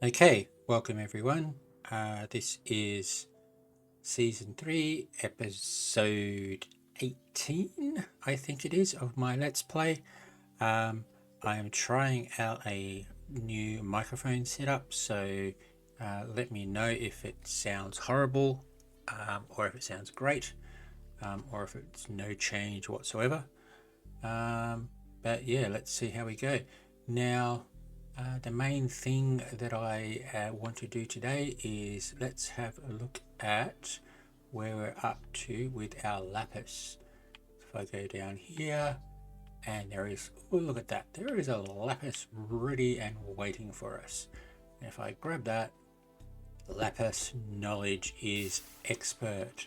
Okay, welcome everyone. This is season 3, episode 18, I think it is, of my Let's Play. I am trying out a new microphone setup, so let me know if it sounds horrible, or if it sounds great, or if it's no change whatsoever. But yeah, let's see how we go. Now, the main thing that I want to do today is let's have a look at where we're up to with our lapis. If I go down here, and there is, oh look at that, there is a lapis ready and waiting for us. And if I grab that, lapis knowledge is expert.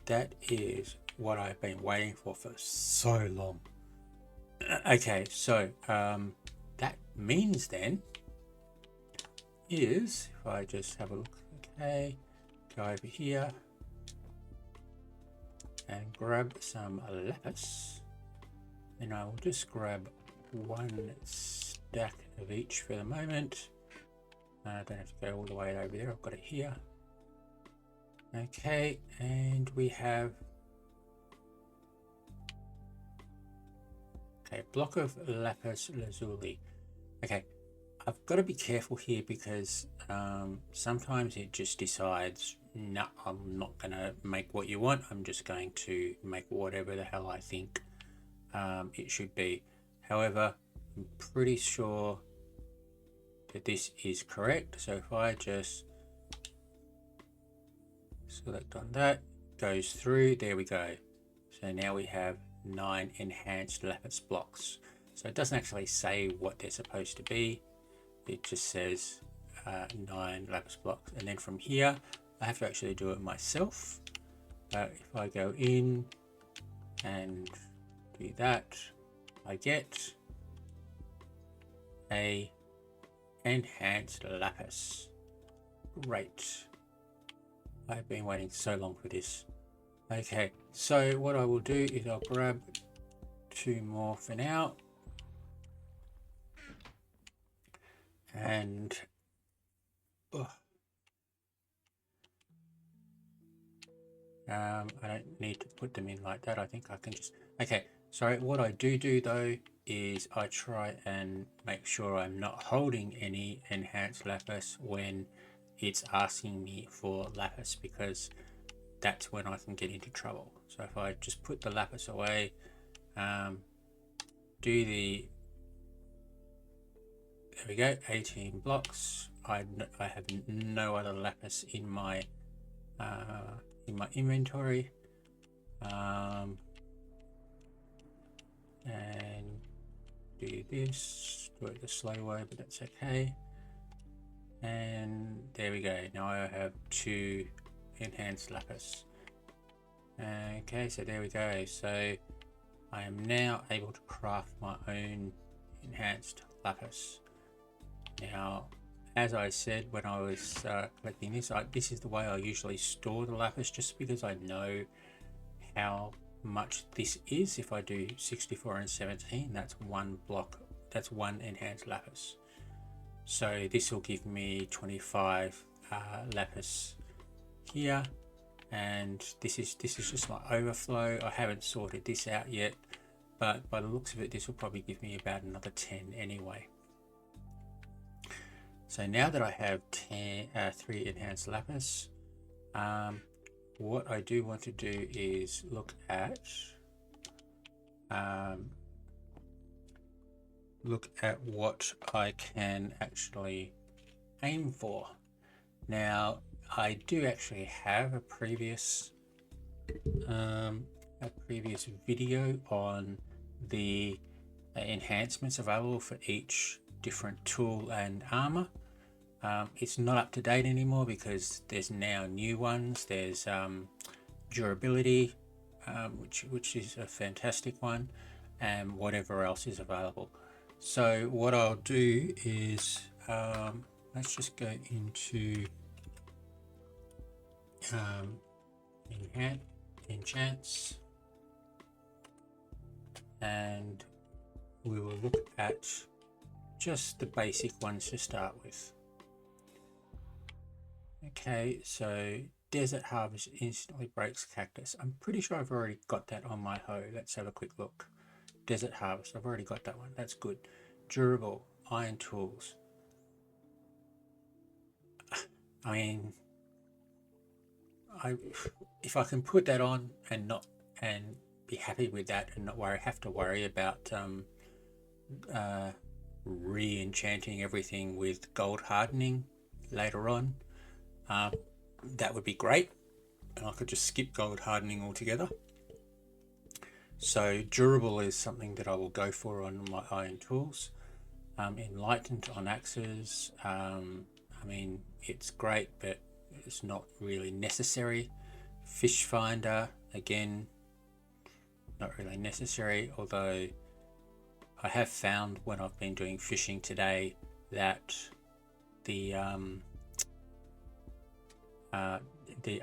That is what I've been waiting for so long. Okay, so that means then is, if I just have a look, okay, go over here and grab some lapis, and I will just grab one stack of each for the moment. I don't have to go all the way over there, I've got it here. Okay, and we have a block of lapis lazuli. Okay, I've got to be careful here because sometimes it just decides, no, I'm not going to make what you want. I'm just going to make whatever the hell I think it should be. However, I'm pretty sure that this is correct. So if I just select on that, goes through, there we go. So now we have 9 enhanced lapis blocks. So it doesn't actually say what they're supposed to be. It just says 9 lapis blocks, and then from here I have to actually do it myself. If I go in and do that, I get a enhanced lapis. Great. I've been waiting so long for this. Okay, so what I will do is I'll grab 2 more for now, and I don't need to put them in like that. I think I can just, okay, so what I do though is I try and make sure I'm not holding any enhanced lapis when it's asking me for lapis, because that's when I can get into trouble. So if I just put the lapis away, do the, there we go, 18 blocks. I have no other lapis in my inventory, and do this, do it the slow way, but that's okay. And there we go, now I have 2 enhanced lapis. Okay, so there we go. So I am now able to craft my own enhanced lapis. Now, as I said when I was collecting this, this is the way I usually store the lapis, just because I know how much this is. If I do 64 and 17, that's 1 block, that's 1 enhanced lapis. So this will give me 25 lapis here, and this is just my overflow. I haven't sorted this out yet, but by the looks of it, this will probably give me about another 10 anyway. So now that I have 3 enhanced lapis, what I do want to do is look at what I can actually aim for. Now, I do actually have a previous video on the enhancements available for each different tool and armor. It's not up to date anymore because there's now new ones. There's durability, which is a fantastic one, and whatever else is available. So what I'll do is let's just go into Enchants, and we will look at just the basic ones to start with. Okay, so Desert Harvest instantly breaks cactus. I'm pretty sure I've already got that on my hoe. Let's have a quick look. Desert Harvest, I've already got that one. That's good. Durable, Iron Tools. I mean, if I can put that on and be happy with that and not have to worry about re-enchanting everything with gold hardening later on, that would be great, and I could just skip gold hardening altogether. So durable is something that I will go for on my iron tools. Enlightened on axes, I mean, it's great, but it's not really necessary. Fish finder, again, not really necessary, although I have found when I've been doing fishing today that the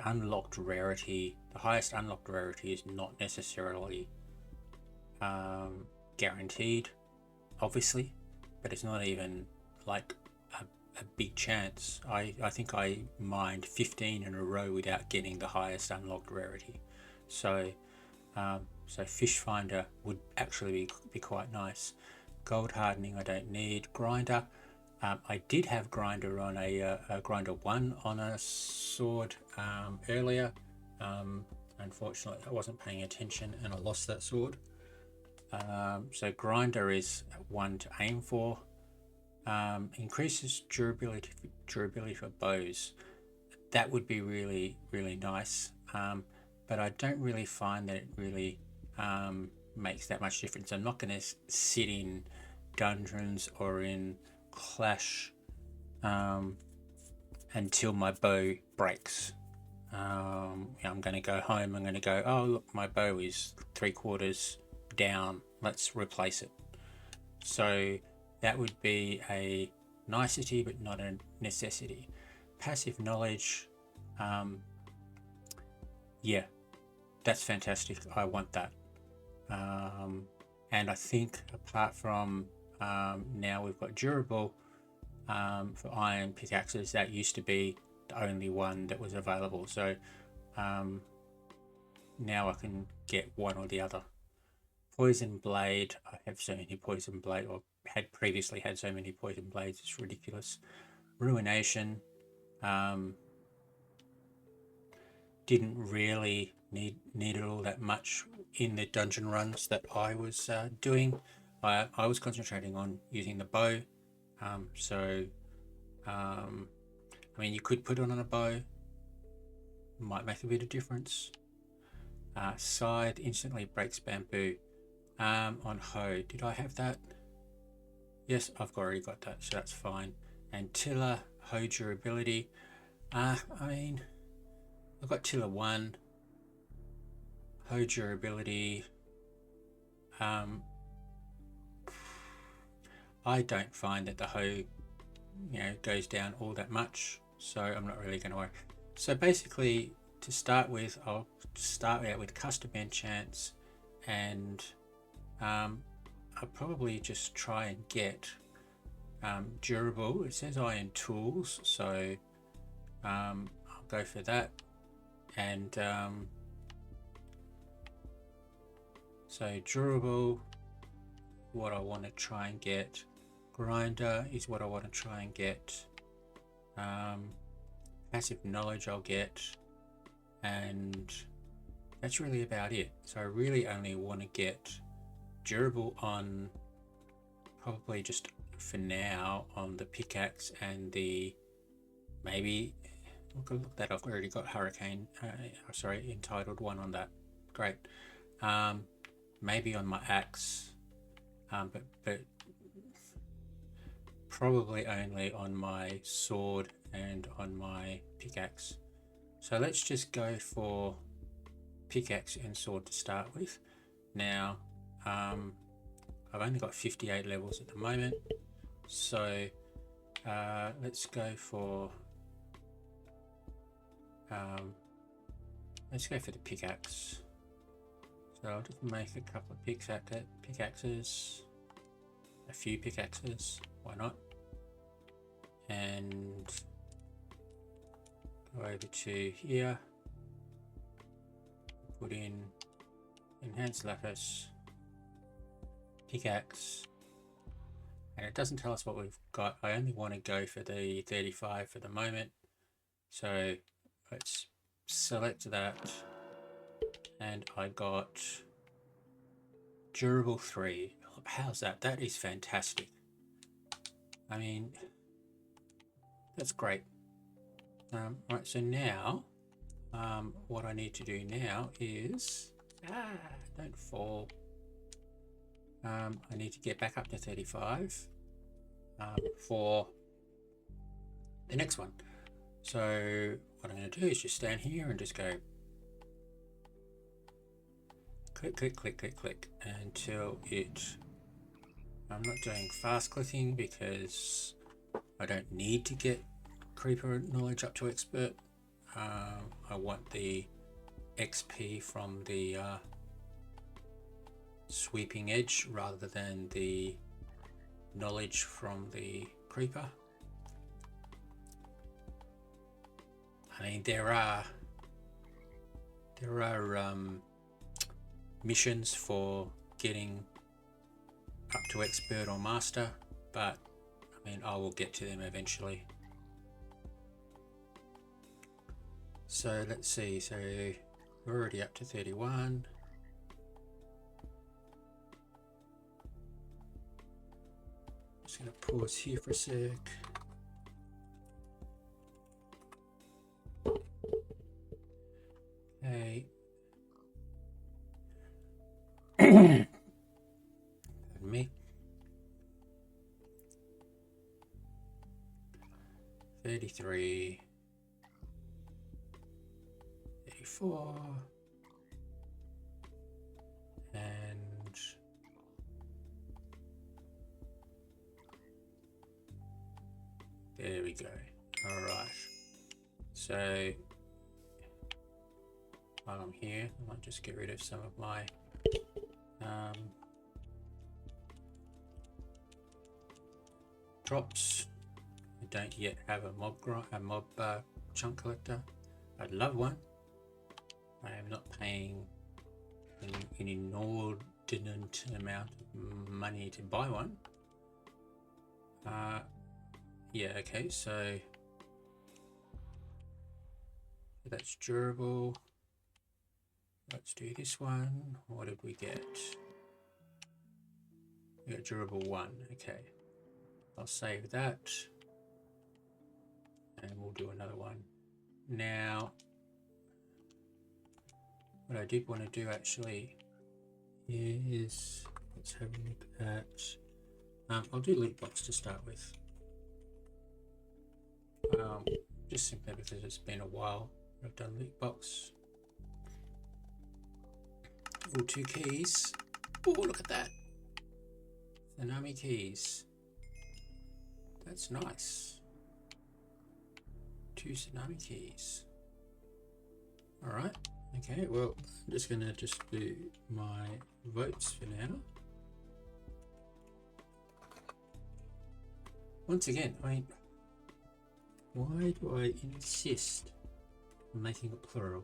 unlocked rarity, the highest unlocked rarity, is not necessarily guaranteed, obviously, but it's not even like a big chance. I think I mined 15 in a row without getting the highest unlocked rarity. So so fish finder would actually be quite nice. Gold hardening I don't need. Grinder, I did have grinder on a grinder 1 on a sword earlier. Unfortunately I wasn't paying attention and I lost that sword. So grinder is 1 to aim for. Increases durability for bows. That would be really nice, but I don't really find that it really makes that much difference. I'm not going to sit in dungeons or in clash until my bow breaks. I'm going to go home. I'm going to go, oh look, my bow is 3/4 down, let's replace it. So that would be a nicety but not a necessity. Passive knowledge, yeah, that's fantastic. I want that. And I think apart from now we've got durable for iron pickaxes, that used to be the only one that was available. So now I can get one or the other. Poison blade, I have so many poison blade, or had previously had so many poison blades, it's ridiculous. Ruination, didn't really need it all that much in the dungeon runs that I was doing. I was concentrating on using the bow, so I mean, you could put it on a bow, might make a bit of difference. Scythe instantly breaks bamboo. On hoe, did I have that? Yes, I've already got that, so that's fine. And tiller, hoe durability. I mean, I've got tiller 1, hoe durability. I don't find that the hoe, goes down all that much, so I'm not really going to worry. So basically, to start with, I'll start out with custom enchants, and I'll probably just try and get durable. It says iron tools, so I'll go for that. And so durable, what I want to try and get. Grinder is what I want to try and get. Passive knowledge I'll get, and that's really about it. So I really only want to get durable on, probably just for now, on the pickaxe and the, maybe look that I've already got hurricane, entitled 1 on that. Great. Maybe on my axe, but probably only on my sword and on my pickaxe. So let's just go for pickaxe and sword to start with. Now I've only got 58 levels at the moment, so let's go for the pickaxe. So I'll just make a couple of pickaxes, a few pickaxes, why not? And Go over to here, put in enhanced lapis, pickaxe, and it doesn't tell us what we've got. I only want to go for the 35 for the moment, so let's select that, and I got durable 3. How's that? That is fantastic. I mean, that's great. Right, so now what I need to do now is don't fall. I need to get back up to 35 for the next one. So what I'm going to do is just stand here and just go click, click, click, click, click until it. I'm not doing fast clicking because I don't need to get creeper knowledge up to expert. I want the XP from the sweeping edge rather than the knowledge from the creeper. I mean, there are missions for getting up to expert or master, but I mean, I will get to them eventually. So let's see, so we're already up to 31. Just going to pause here for a sec. Okay. Pardon me. 33. 34. And there we go. All right. So while I'm here, I might just get rid of some of my drops. I don't yet have a mob chunk collector. I'd love one. I am not paying an inordinate amount of money to buy one. Yeah, okay, so that's durable. Let's do this one. What did we get? We got durable 1. Okay, I'll save that, and we'll do another one. Now, what I did want to do actually is, let's have a look at, I'll do loot box to start with. Just simply because it's been a while I've done loot box. Oh, 2 keys. Oh, look at that. Tsunami keys. That's nice. 2 tsunami keys. Alright. Okay, well, I'm just going to do my votes for now. Once again, I mean, why do I insist on making it plural?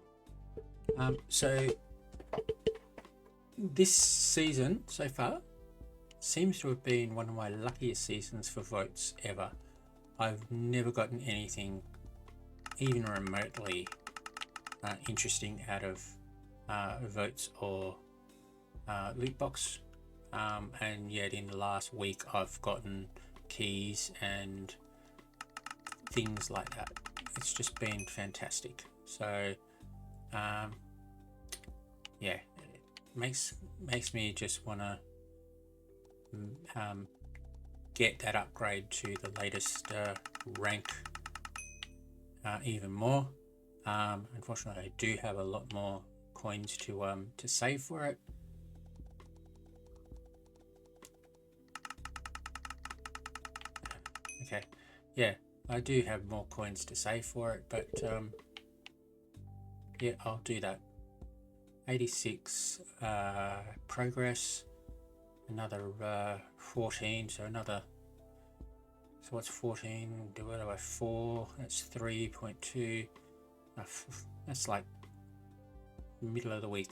So this season so far seems to have been one of my luckiest seasons for votes ever. I've never gotten anything even remotely interesting out of votes or loot box, and yet in the last week I've gotten keys and things like that. It's just been fantastic. So yeah, it makes me just want to get that upgrade to the latest rank even more. Unfortunately, I do have a lot more coins to save for it. Okay, yeah, I do have more coins to save for it, but yeah, I'll do that. 86 progress, another 14, so another, so what's 14 divided by 4, that's 3.2, That's like middle of the week.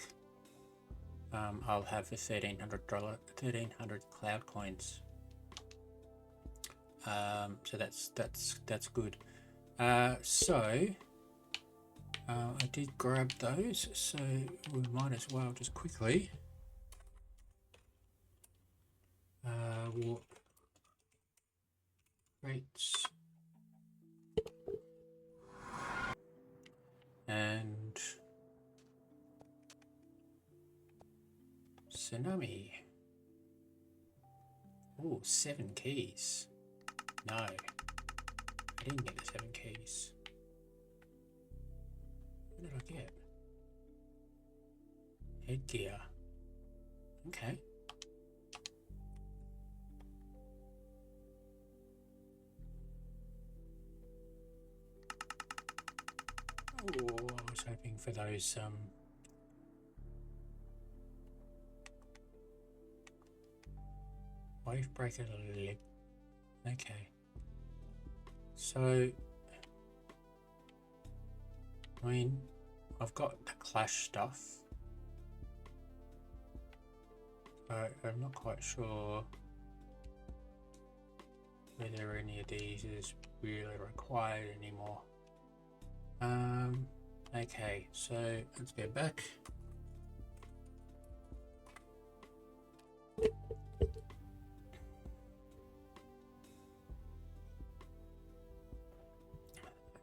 I'll have the $1,300 cloud coins. So that's good. So I did grab those, so we might as well just quickly walk rates and tsunami. Oh, 7 keys. No, I didn't get the 7 keys. What did I get? Headgear. Okay. Oh, I was hoping for those wave breaker lip. Okay. So I mean, I've got the clash stuff. I'm not quite sure whether any of these is really required anymore. Okay, so let's go back.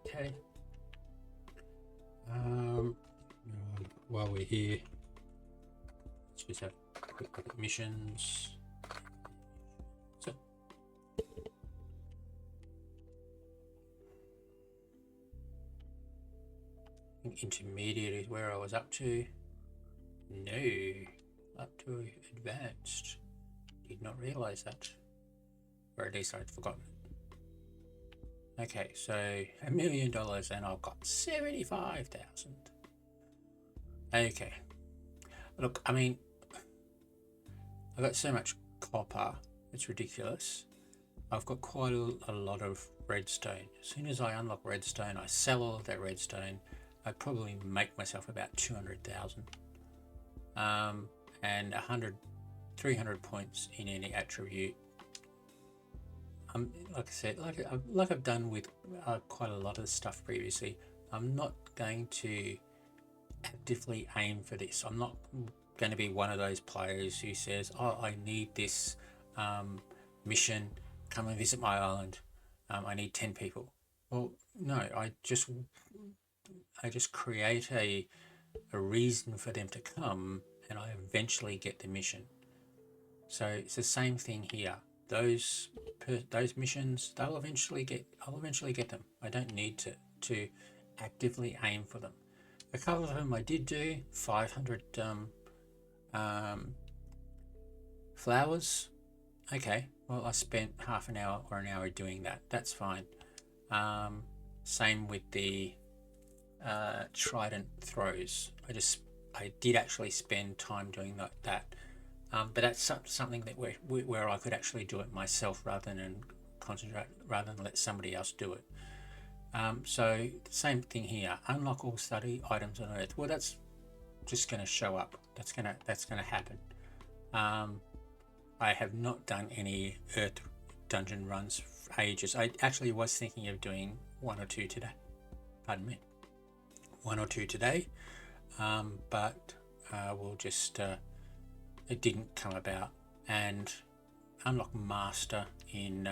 Okay. While we're here, let's just have a quick look at missions. So, I think intermediate is where I was up to. No, up to advanced. Did not realize that, or at least I'd forgotten. Okay, so $1 million and I've got 75,000. Okay, look, I mean, I've got so much copper, it's ridiculous. I've got quite a lot of redstone. As soon as I unlock redstone, I sell all of that redstone. I probably make myself about 200,000, and 300 points in any attribute. Like I said, like I've done with quite a lot of stuff previously, I'm not going to actively aim for this. I'm not going to be one of those players who says, oh, I need this mission, come and visit my island, I need 10 people. Well, no, I just create a reason for them to come, and I eventually get the mission. So it's the same thing here. Those missions, I'll eventually get them. I don't need to actively aim for them. A couple of them I did do 500 flowers. Okay, well, I spent half an hour or an hour doing that. That's fine. Same with the trident throws. I did actually spend time doing that. But that's something that where I could actually do it myself rather than let somebody else do it. So same thing here. Unlock all study items on Earth. Well, that's just going to show up. That's gonna happen. I have not done any Earth dungeon runs for ages. I actually was thinking of doing one or two today. Pardon me. One or two today, but we'll just. It didn't come about. And unlock master in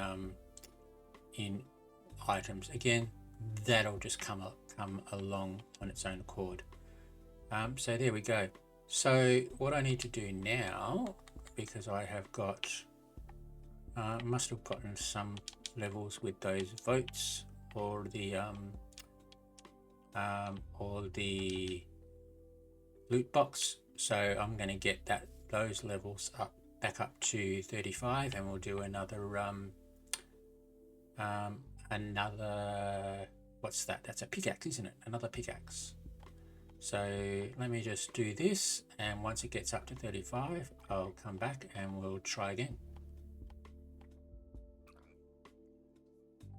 items again. That'll just come along on its own accord. So there we go. So what I need to do now, because I have got must have gotten some levels with those votes or the loot box, so I'm going to get those levels back up to 35, and we'll do another what's that? That's a pickaxe, isn't it? Another pickaxe. So let me just do this, and once it gets up to 35, I'll come back and we'll try again.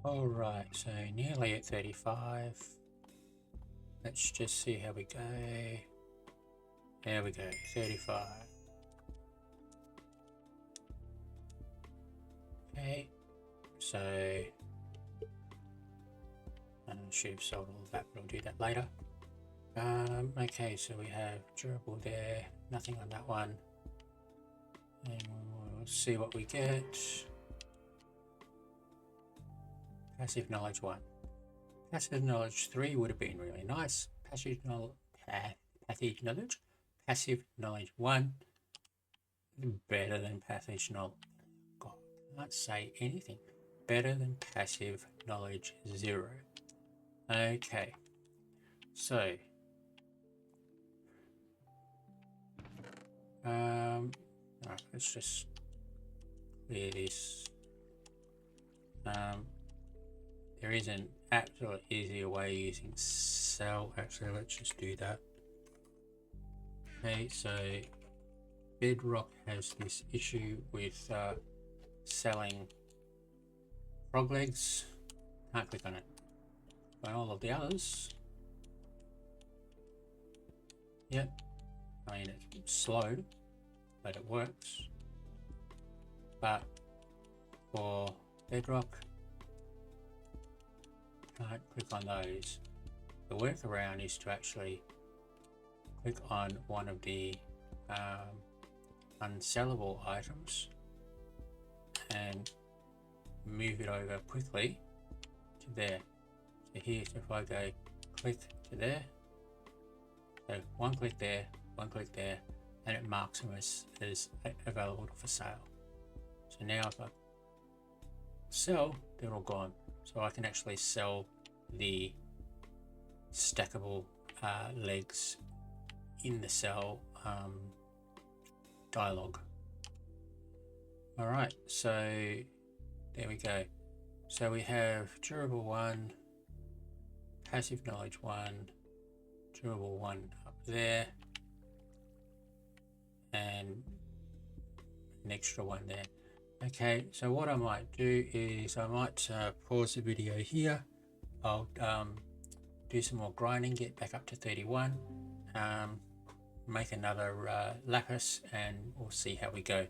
All right, so nearly at 35. Let's just see how we go. There we go, 35. Okay, so I should have sold all of that, but I'll do that later. Okay, so we have durable there, nothing on that one. And we'll see what we get. Passive knowledge 1. Passive knowledge 3 would have been really nice. Passive knowledge 1 better than passive knowledge. God, I can't say anything. Better than passive knowledge 0. Okay, so alright, let's just clear this. There is an absolute easier way using sell. Actually, let's just do that. Okay, so Bedrock has this issue with selling frog legs. Can't click on it. But all of the others, yep. I mean, it's slow, but it works. But for Bedrock, can't click on those. The workaround is to actually click on one of the unsellable items and move it over quickly to there. So here, so if I go click to there, so one click there, and it marks them as available for sale. So now if I sell, they're all gone. So I can actually sell the stackable legs in the sell dialog. All right, so there we go. So we have durable 1, passive knowledge 1, durable 1 up there, and an extra 1 there. Okay, so what I might do is I might pause the video here. I'll do some more grinding, get back up to 31, make another lapis, and we'll see how we go.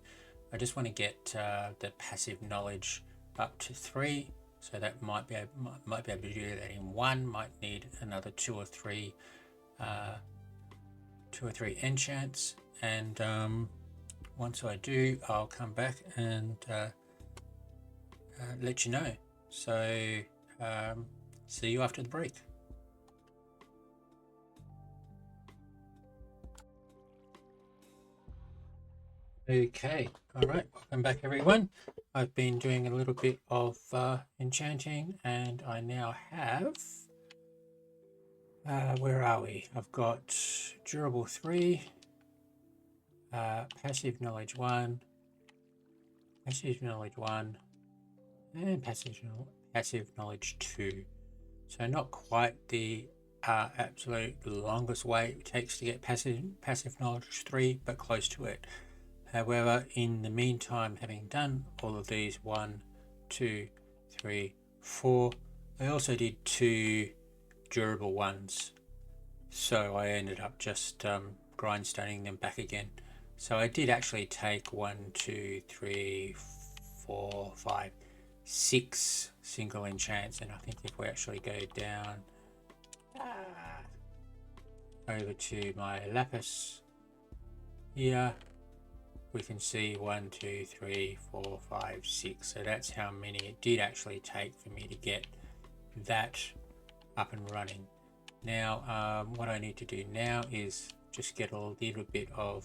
I just want to get the passive knowledge up to 3, so that might be able to do that in 1. Might need another 2 or 3 enchants, and once I do, I'll come back and let you know. So see you after the break. Okay, all right, welcome back everyone. I've been doing a little bit of enchanting, and I now have where are we? I've got durable 3, passive knowledge 1, and passive knowledge 2. So not quite the absolute longest way it takes to get passive knowledge 3, but close to it. However, in the meantime, having done all of these 1, 2, 3, 4, I also did 2 durable ones, so I ended up just grindstoning them back again. So I did actually take 1, 2, 3, 4, 5, 6 single enchants, and I think if we actually go down over to my lapis here, we can see 1, 2, 3, 4, 5, 6. So that's how many it did actually take for me to get that up and running. Now what I need to do now is just get a little bit of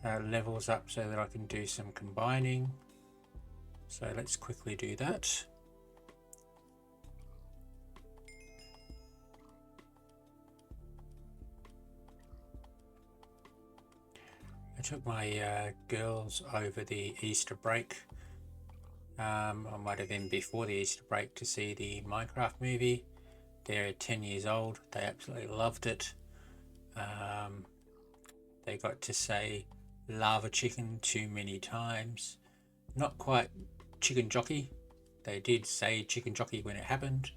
levels up so that I can do some combining. So let's quickly do that. I took my girls over the Easter break. I might have been before the Easter break to see the Minecraft movie. They're 10 years old. They absolutely loved it. They got to say lava chicken too many times. Not quite chicken jockey. They did say chicken jockey when it happened,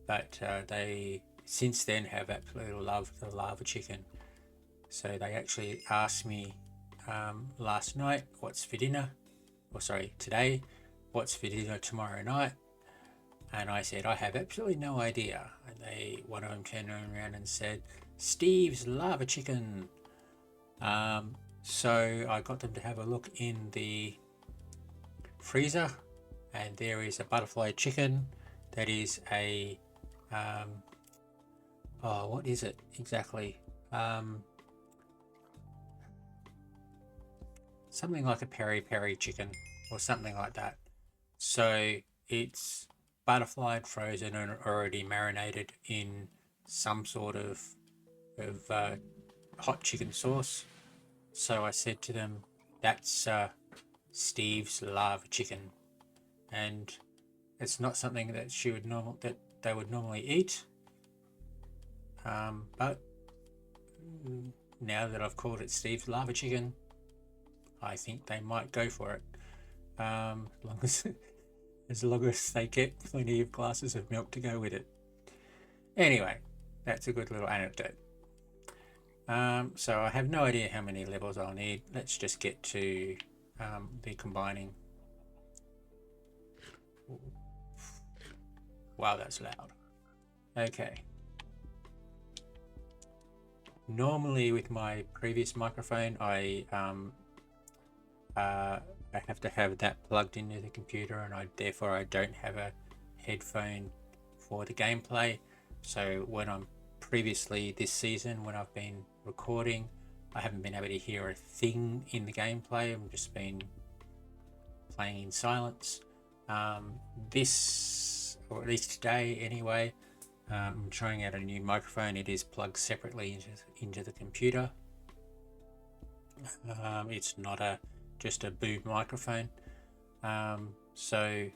but they since then have absolutely loved the lava chicken. So they actually asked me last night, what's for dinner? Or sorry, today, what's for dinner tomorrow night? And I said, I have absolutely no idea. And one of them turned around and said, Steve's lava chicken. So I got them to have a look in the freezer, and there is a butterfly chicken that is a what is it exactly? Something like a peri chicken or something like that. So it's butterflied, frozen, and already marinated in some sort of hot chicken sauce. So I said to them, that's Steve's lava chicken, and it's not something that they would normally eat. But now that I've called it Steve's lava chicken, I think they might go for it. As long as they get plenty of glasses of milk to go with it. Anyway, that's a good little anecdote. So I have no idea how many levels I'll need. Let's just get to the combining. Wow, that's loud. Okay. Normally with my previous microphone, I have to have that plugged into the computer, and therefore I don't have a headphone for the gameplay. So when I'm previously this season, when I've been recording, I haven't been able to hear a thing in the gameplay. I've just been playing in silence. This, or at least today anyway, I'm trying out a new microphone. It is plugged separately into the computer. It's not just a boom microphone. So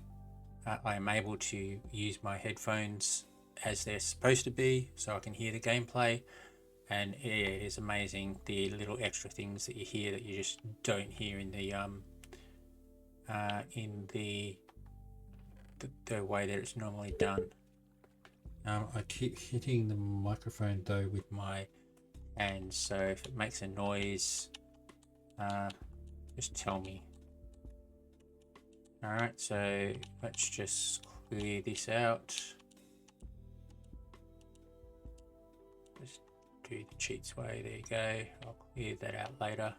I am able to use my headphones as they're supposed to be, so I can hear the gameplay. And it is amazing the little extra things that you hear that you just don't hear in the way that it's normally done. I keep hitting the microphone though with my hands, so if it makes a noise, just tell me. Alright, so let's just clear this out. Just do the cheats way, there you go. I'll clear that out later.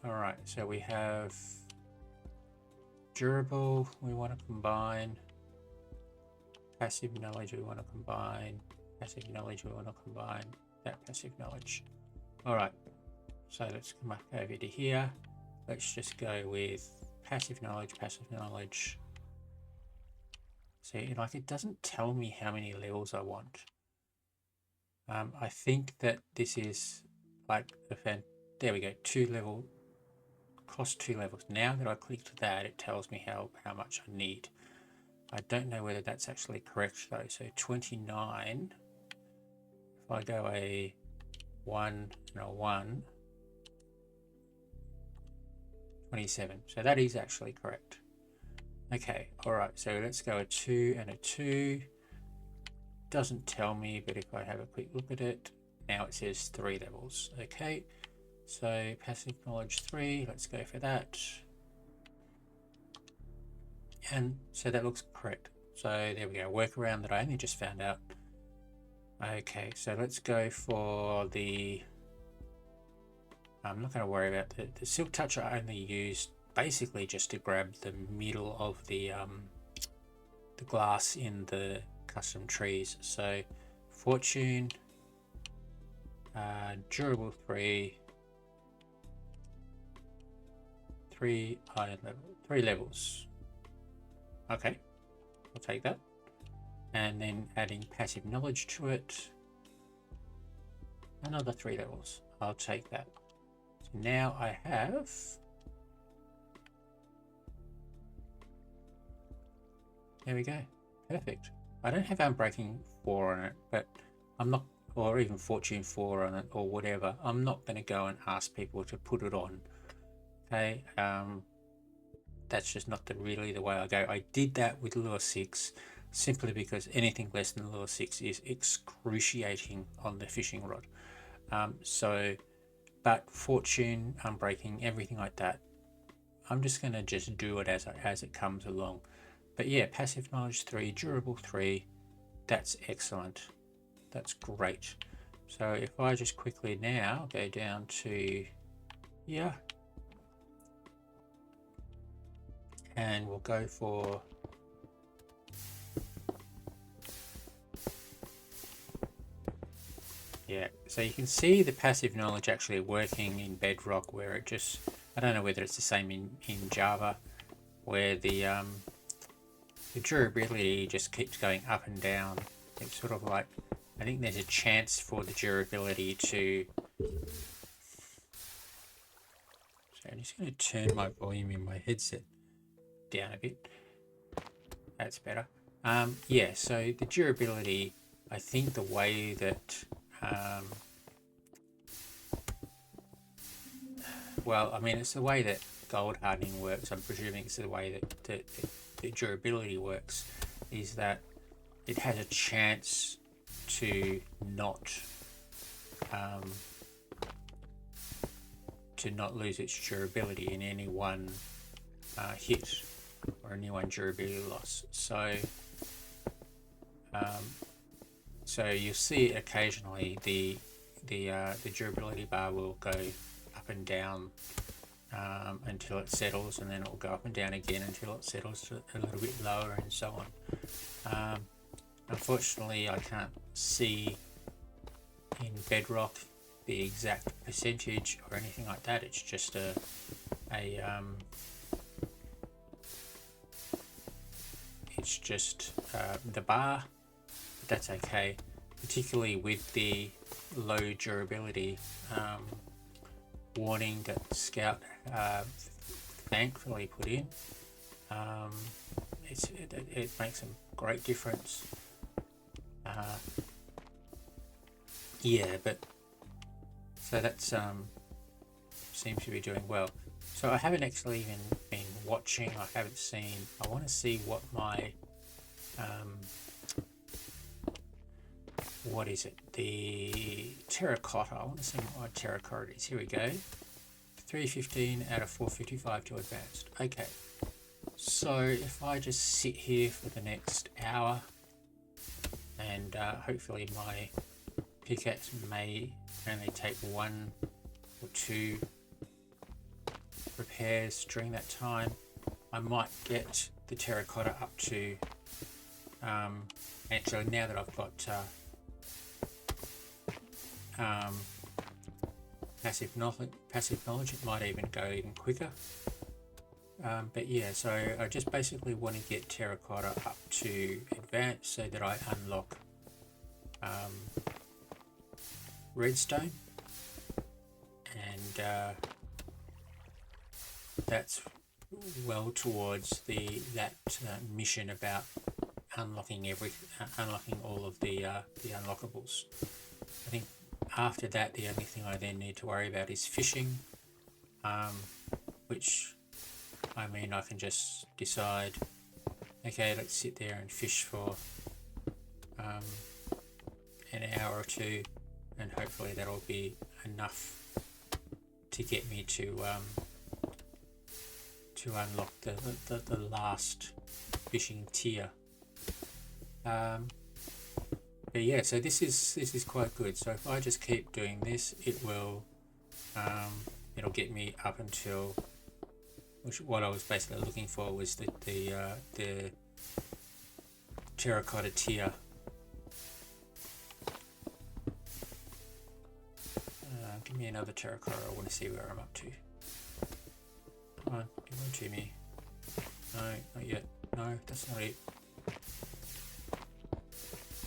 Alright, so we have durable, we want to combine. Passive knowledge, we want to combine. Passive knowledge, we want to combine. That passive knowledge. Alright, so let's come back over to here. Let's just go with passive knowledge, passive knowledge. See, like it doesn't tell me how many levels I want. I think that this is like there we go, 2 level, cost 2 levels. Now that I clicked that, it tells me how much I need. I don't know whether that's actually correct though. So 29, if I go a 1 and a 1, 27. So that is actually correct. Okay, all right, so let's go a 2 and a 2. Doesn't tell me, but if I have a quick look at it, now it says 3 levels. Okay, so passive knowledge 3, let's go for that. And so that looks correct. So there we go, workaround that I only just found out. Okay, so let's go for the, I'm not going to worry about the silk touch. I only used basically just to grab the middle of the glass in the custom trees. So fortune, durable 3 iron level, 3 levels. Okay, I'll take that. And then adding passive knowledge to it, another 3 levels. I'll take that. So now I have there we go, perfect. I don't have Unbreaking 4 on it, but I'm not, or even Fortune 4 on it, or whatever. I'm not going to go and ask people to put it on. Okay, that's just not really the way I go. I did that with lure 6 simply because anything less than lure 6 is excruciating on the fishing rod. But fortune, unbreaking, everything like that, I'm just going to just do it as it comes along. But yeah, passive knowledge 3, durable 3, that's excellent. That's great. So if I just quickly now go down to here, and we'll go for so you can see the passive knowledge actually working in Bedrock, where it just, I don't know whether it's the same in Java, where the durability just keeps going up and down. It's sort of like, I think there's a chance for the durability to, so I'm just going to turn my volume in my headset down a bit. That's better. Yeah, so the durability, I think the way that well, I mean, it's the way that gold hardening works. I'm presuming it's the way that the durability works, is that it has a chance to not lose its durability in any one hit or any one durability loss. So so you'll see occasionally the durability bar will go up and down until it settles, and then it will go up and down again until it settles to a little bit lower, and so on. Unfortunately, I can't see in Bedrock the exact percentage or anything like that. It's just the bar, but that's okay, particularly with the low durability warning that Scout thankfully put in. It makes a great difference. Yeah, but so that's seems to be doing well. So I haven't actually even been watching. I haven't seen. I want to see what my what is it? The terracotta. I want to see what my terracotta is. Here we go. 315 out of 455 to advanced. Okay. So if I just sit here for the next hour, and hopefully my pickaxe may only take 1 or 2 repairs during that time, I might get the terracotta up to actually, now that I've got passive knowledge, it might even go even quicker. But yeah, so I just basically want to get terracotta up to advanced so that I unlock redstone, and that's well towards that mission about unlocking all of the unlockables. I think after that, the only thing I then need to worry about is fishing, which, I mean, I can just decide, okay, let's sit there and fish for an hour or two, and hopefully that'll be enough to get me to unlock the last fishing tier. But yeah, so this is quite good. So if I just keep doing this, it will it'll get me up until, which what I was basically looking for was the terracotta tier. Give me another terracotta. I want to see where I'm up to. Come on, give one to me. No, not yet. No, that's not it.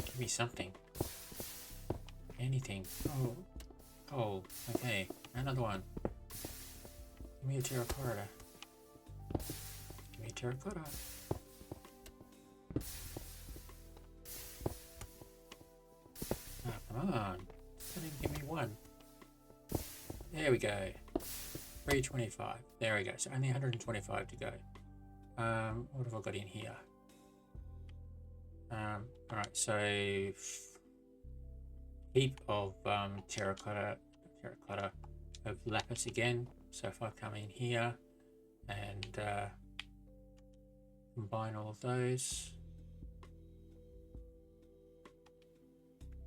Give me something. Anything. Oh, okay. Another one. Give me a terracotta. Give me a terracotta. Oh, come on. Don't even give me one. There we go. 325. There we go. So only 125 to go. What have I got in here? All right, so heap of terracotta of lapis again. So if I come in here and combine all of those,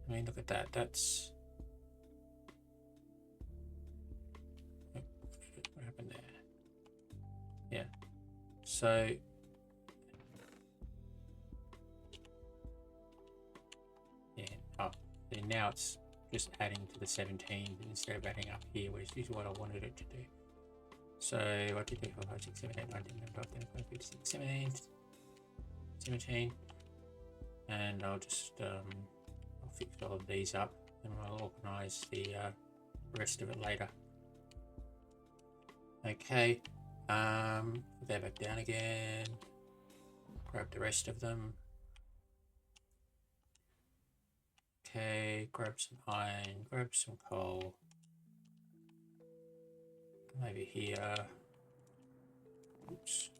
I mean, look at that. That's what happened there. Yeah. So yeah. Oh, so now it's just adding to the 17 instead of adding up here, which is what I wanted it to do. So 1, 2, 3, 4, 5, 6, 7, 8, 9, 10, 11, 12, 13, 14, 15, 16, 17, and I'll just I'll fix all of these up and I'll organize the rest of it later. Okay, put that back down again, grab the rest of them. Okay, grab some iron, grab some coal. Come over here. Oops.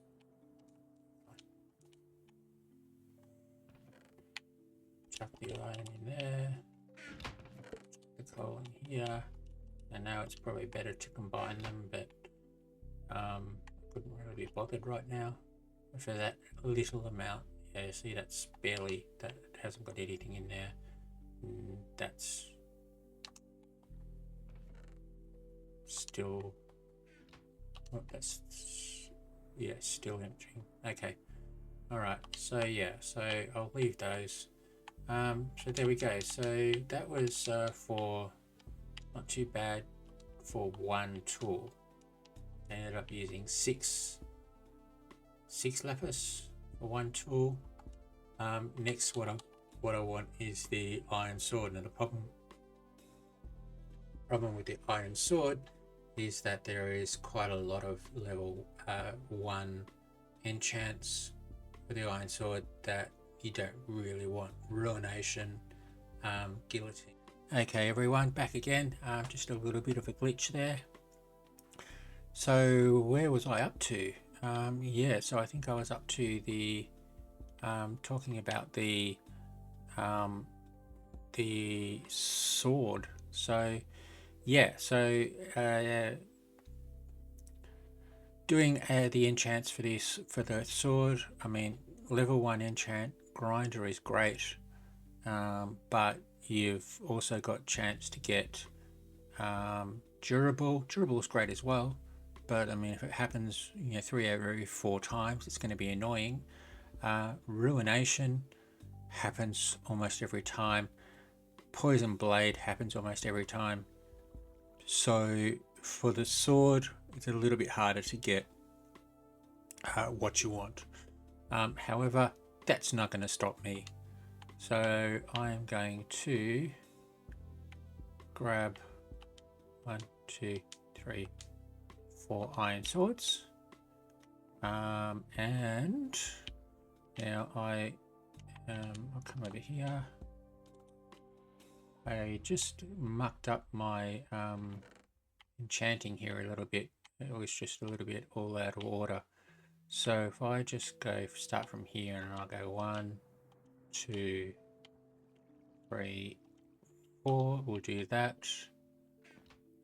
Chuck the iron in there. Chuck the coal in here. And now it's probably better to combine them, but couldn't really be bothered right now for that little amount. Yeah, see, that's barely, that hasn't got anything in there. That's still, oh, that's, yeah, still empty. Okay, all right, so yeah, so I'll leave those. So there we go. So that was for not too bad for one tool. I ended up using six lapis for one tool. Next, what I want is the iron sword. Now the problem with the iron sword is that there is quite a lot of level 1 enchants for the iron sword that you don't really want. Ruination, guillotine. Okay everyone, back again. Just a little bit of a glitch there. So where was I up to? Yeah, so I think I was up to the talking about the sword. So yeah, so doing the enchants for the sword. I mean, level 1 enchant grinder is great, but you've also got chance to get durable. Durable is great as well, but I mean, if it happens 3 out of every 4 times, it's going to be annoying. Ruination happens almost every time. Poison blade happens almost every time. So for the sword, it's a little bit harder to get what you want. However, that's not going to stop me. So I'm going to grab 1, 2, 3, 4 iron swords, and now I'll come over here. I just mucked up my enchanting here a little bit. It was just a little bit all out of order. So if I just start from here and I'll go 1, 2, 3, 4, we'll do that.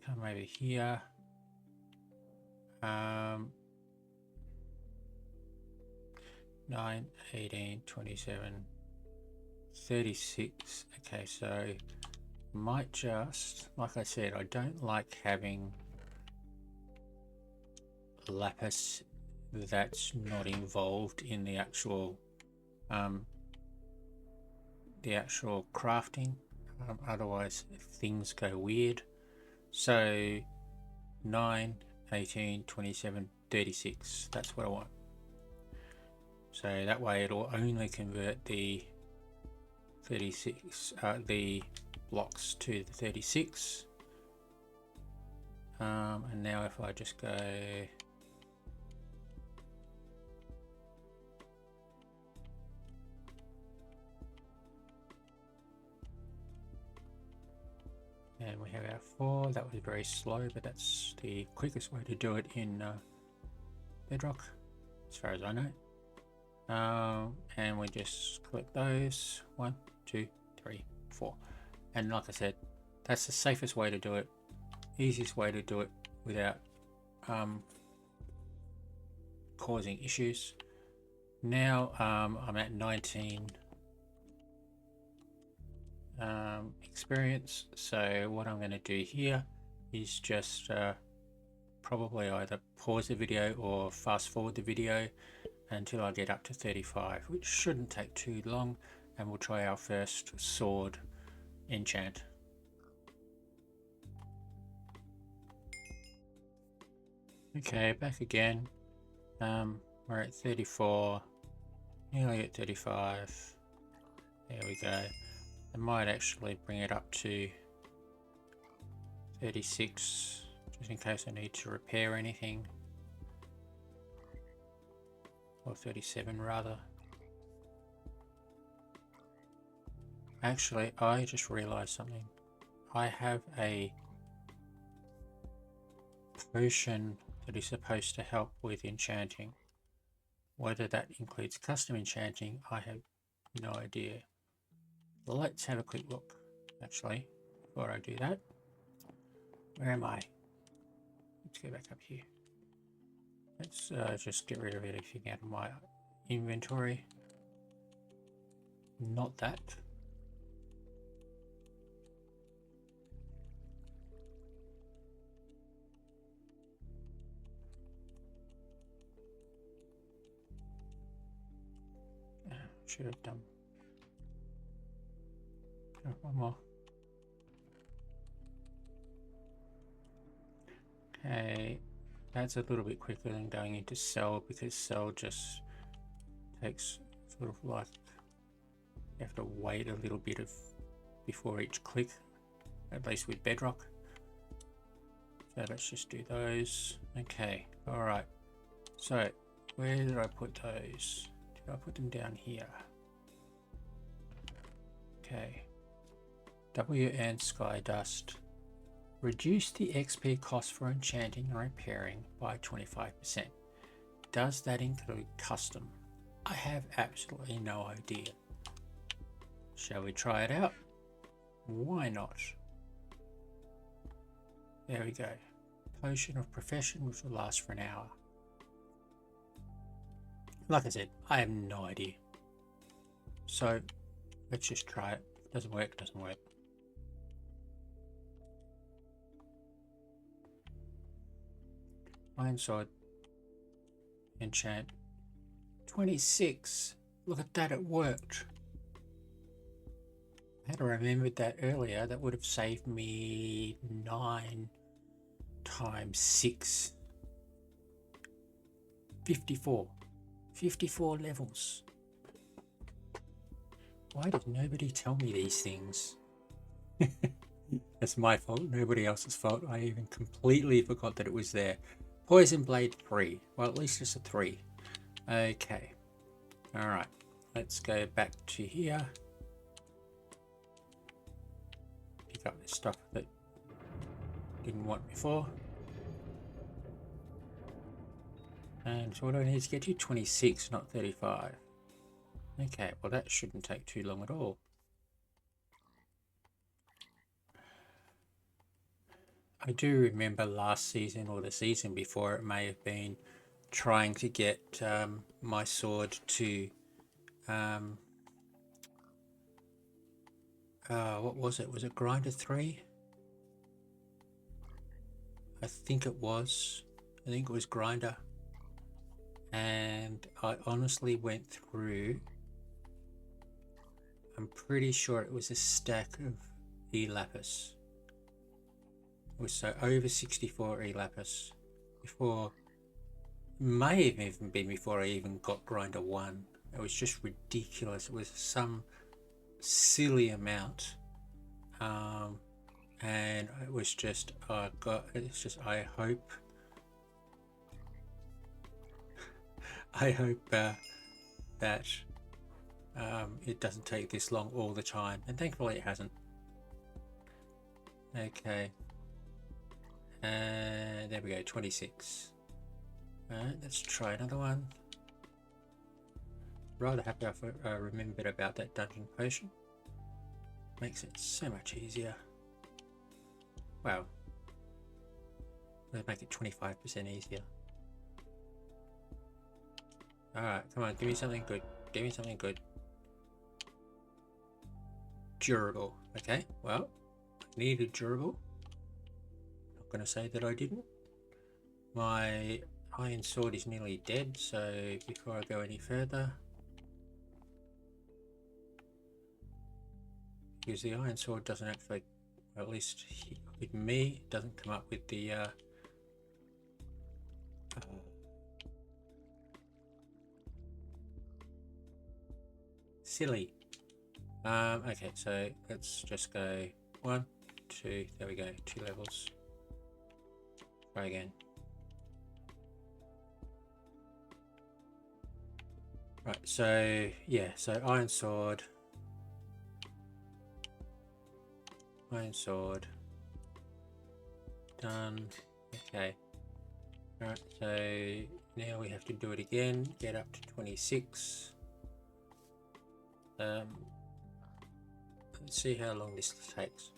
Come over here. 9, 18, 27, 36. Okay, so might just, like I said, I don't like having lapis that's not involved in the actual crafting. Otherwise things go weird. So 9, 18, 27, 36, that's what I want. So that way it'll only convert the 36 the blocks to the 36. And now if I just go and we have our 4. That was very slow, but that's the quickest way to do it in Bedrock. as far as I know. And we just click those 1, 2, 3, 4, and like I said, that's the safest way to do it, easiest way to do it without causing issues. Now I'm at 19 experience, so what I'm going to do here is just probably either pause the video or fast forward the video until I get up to 35, which shouldn't take too long, and we'll try our first sword enchant. Okay, back again. We're at 34, nearly at 35. There we go. I might actually bring it up to 36 just in case I need to repair anything, or 37 rather. Actually, I just realized something. I have a potion that is supposed to help with enchanting. Whether that includes custom enchanting, I have no idea. Let's have a quick look, actually, before I do that. Where am I? Let's go back up here. Let's just get rid of everything out of my inventory. Not that. Should have done. Oh, one more. Okay, that's a little bit quicker than going into cell, because cell just takes sort of like, you have to wait a little bit before each click, at least with Bedrock. So let's just do those. Okay, all right. So where did I put those? Did I put them down here? Okay. W and Sky Dust. Reduce the XP cost for enchanting and repairing by 25%. Does that include custom? I have absolutely no idea. Shall we try it out? Why not? There we go. Potion of Profession, which will last for an hour. Like I said, I have no idea. So let's just try it. Doesn't work, doesn't work. Iron Sword. Enchant. 26. Look at that, it worked. Had I remembered that earlier, that would have saved me 9 times 6. 54. 54 levels. Why did nobody tell me these things? That's my fault, nobody else's fault. I even completely forgot that it was there. Poison Blade 3. Well, at least it's a 3. Okay. Alright. Let's go back to here. Pick up this stuff that didn't want before. And so what do I need to get to? 26, not 35. Okay, well that shouldn't take too long at all. I do remember last season, or the season before it may have been, trying to get my sword to what was it? Was it Grinder 3? I think it was. I think it was Grinder. And I honestly went through, I'm pretty sure it was a stack of E-Lapis. It was so over 64 E-Lapis before, may have even been before I even got Grinder 1. It was just ridiculous. It was some silly amount, and it was just I hope that it doesn't take this long all the time, and thankfully it hasn't. Okay, and there we go, 26. Alright, let's try another one. rather happy I remembered about that dungeon potion. Makes it so much easier. Wow. Let's make it 25% easier. Alright, come on, give me something good. Give me something good. Durable. Okay, well, I needed durable. Not going to say that I didn't. My iron sword is nearly dead, so before I go any further, because the iron sword doesn't actually, at least with me, doesn't come up with the silly. Okay, so let's just go 1, 2, there we go, 2 levels. Try again. Right, so yeah, so iron sword, done. Okay. Alright, so now we have to do it again, get up to 26. Let's see how long this takes.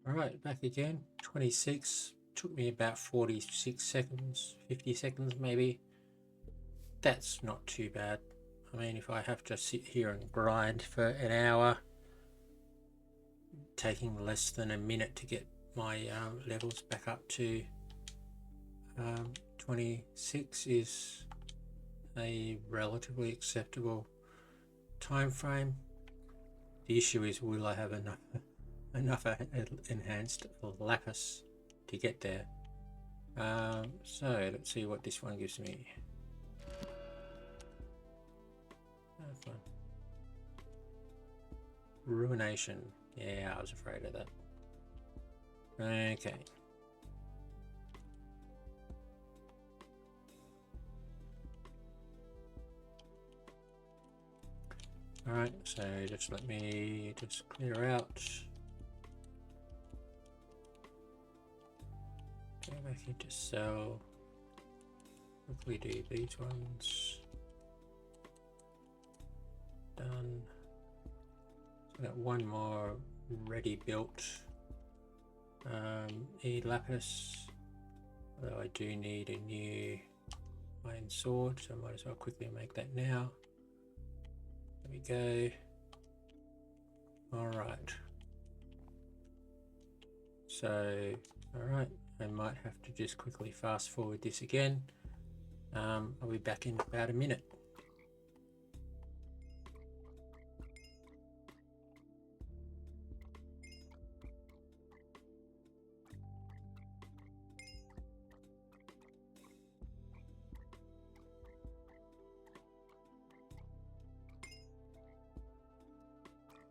Alright, back again, 26. Took me about 46 seconds, 50 seconds maybe. That's not too bad. I mean, if I have to sit here and grind for an hour, taking less than a minute to get my levels back up to 26 is a relatively acceptable time frame. The issue is, will I have enough enhanced lapis to get there? So let's see what this one gives me. Fun. Ruination. Yeah, I was afraid of that. Okay. Alright, so just let me just clear out. Go back into sell. Quickly do these ones. Done. So got one more ready built. Lapis. Although I do need a new iron sword, so I might as well quickly make that now. There we go. Alright. So, alright, I might have to just quickly fast forward this again. I'll be back in about a minute.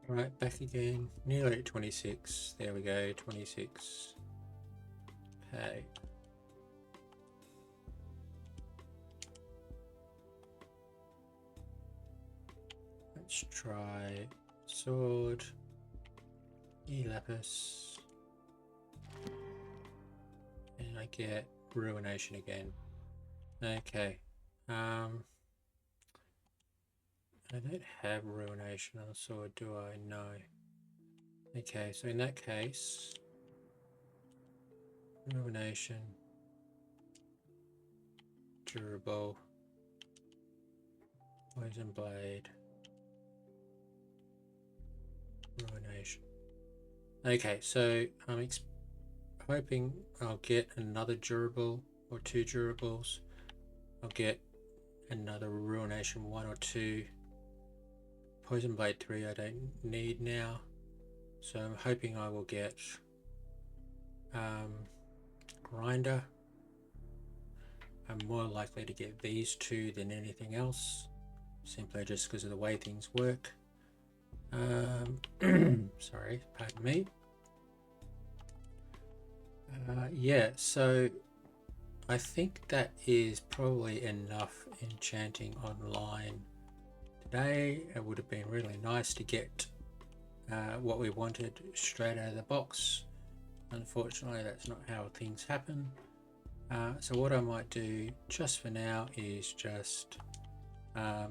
Right, back again, nearly at 26. There we go, 26. Okay. Let's try sword, lapis, and I get ruination again. Okay. I don't have ruination on a sword, do I? No. Okay, so in that case, ruination, durable, poison blade, ruination. Okay, so I'm hoping I'll get another durable or 2 durables. I'll get another ruination 1 or 2. Poison blade 3 I don't need now, so I'm hoping I will get grinder. I'm more likely to get these 2 than anything else, simply just because of the way things work. Sorry, pardon me. Yeah, so I think that is probably enough enchanting online today. It would have been really nice to get what we wanted straight out of the box. Unfortunately, that's not how things happen. So what I might do just for now is just get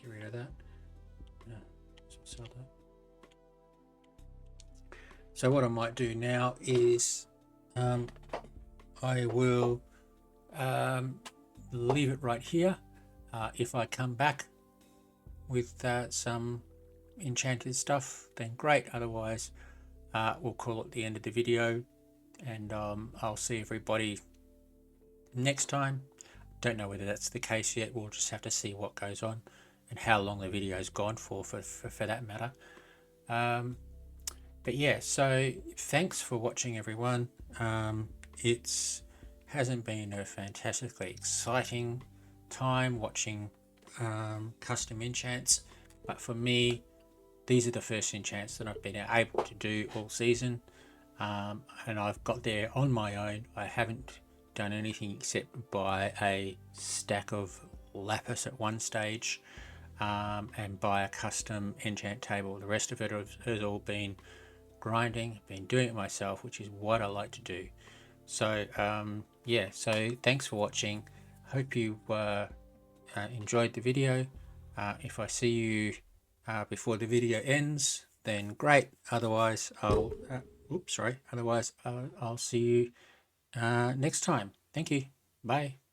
rid of that. Sell that. So what I might do now is I will leave it right here. If I come back with some enchanted stuff, then great. Otherwise, we'll call it the end of the video, and I'll see everybody next time. Don't know whether that's the case yet. We'll just have to see what goes on and how long the video's gone for that matter. But yeah, so thanks for watching, everyone. It's hasn't been a fantastically exciting time watching custom enchants, but for me, these are the first enchants that I've been able to do all season, and I've got there on my own. I haven't done anything except buy a stack of lapis at one stage and buy a custom enchant table. The rest of it has all been grinding, been doing it myself, which is what I like to do. So yeah, so thanks for watching. Hope you enjoyed the video. If I see you before the video ends, then great. Otherwise I'll I'll see you next time. Thank you. Bye.